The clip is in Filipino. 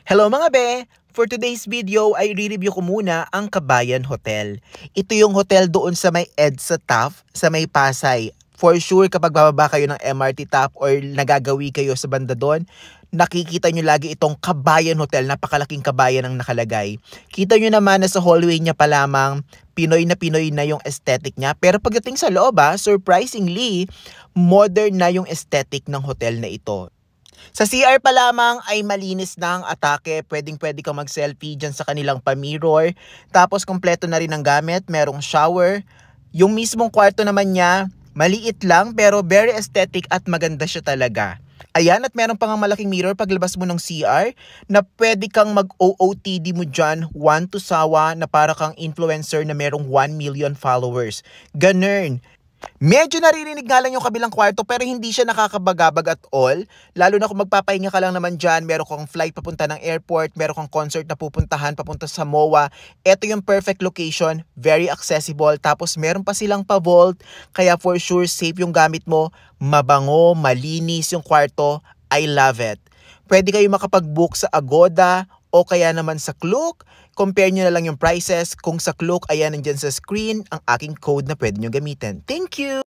Hello mga be! For today's video ay re-review ko muna ang Kabayan Hotel. Ito yung hotel doon sa may EDSA Taft, sa may Pasay. For sure kapag bababa kayo ng MRT Taft or nagagawi kayo sa banda doon, nakikita nyo lagi itong Kabayan Hotel. Napakalaking kabayan ang nakalagay. Kita nyo naman na sa hallway niya pa lamang, Pinoy na yung aesthetic niya. Pero pagdating sa loob, surprisingly, modern na yung aesthetic ng hotel na ito. Sa CR pa lamang ay malinis na ang atake. Pwedeng-pwede kang mag-selfie dyan sa kanilang pa-mirror. Tapos kompleto na rin ang gamit. Merong shower. Yung mismong kwarto naman niya, maliit lang pero very aesthetic at maganda siya talaga. Ayan, at meron pang malaking mirror paglabas mo ng CR na pwede kang mag-OOTD mo dyan, one to sawa, na para kang influencer na merong 1 million followers. Ganun. Medyo naririnig nga lang yung kabilang kwarto pero hindi siya nakakabagabag at all. Lalo na kung magpapahinga ka lang naman dyan, meron kang flight papunta ng airport, meron kang concert na pupuntahan papunta sa MOA. Ito yung perfect location, very accessible. Tapos meron pa silang pa-vault, kaya for sure safe yung gamit mo. Mabango, malinis yung kwarto. I love it. Pwede kayo makapag-book sa Agoda o kaya naman sa Klook. Compare nyo na lang yung prices. Kung sa Klook, ayan nandyan sa screen ang aking code na pwede nyo gamitin. Thank you!